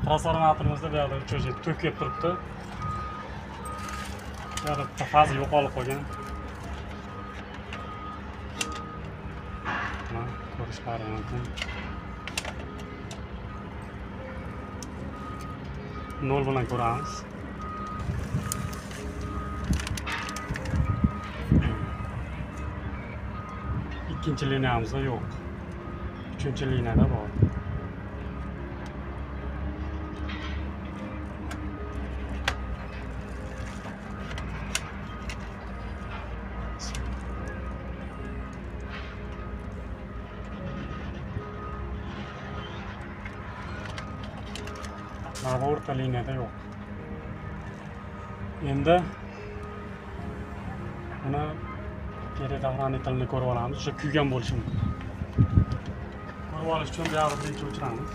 transformatorimizda bu yoqda cho'chib to'kib turibdi. Bu yoqda fazi yo'qolib qolgan. Mana ko'rishlari mumkin. 0 bilan ko'ramiz. Ikkinchi liniyamizda yo'q. Uchinchi liniyada bor. Mana o'rta liniyada yo'q. Endi buni передохранительni ko'rib olamiz. O'sha kuygan bo'lishi mumkin. Ko'rib olish uchun bu yoqda birinchi o'chiramiz.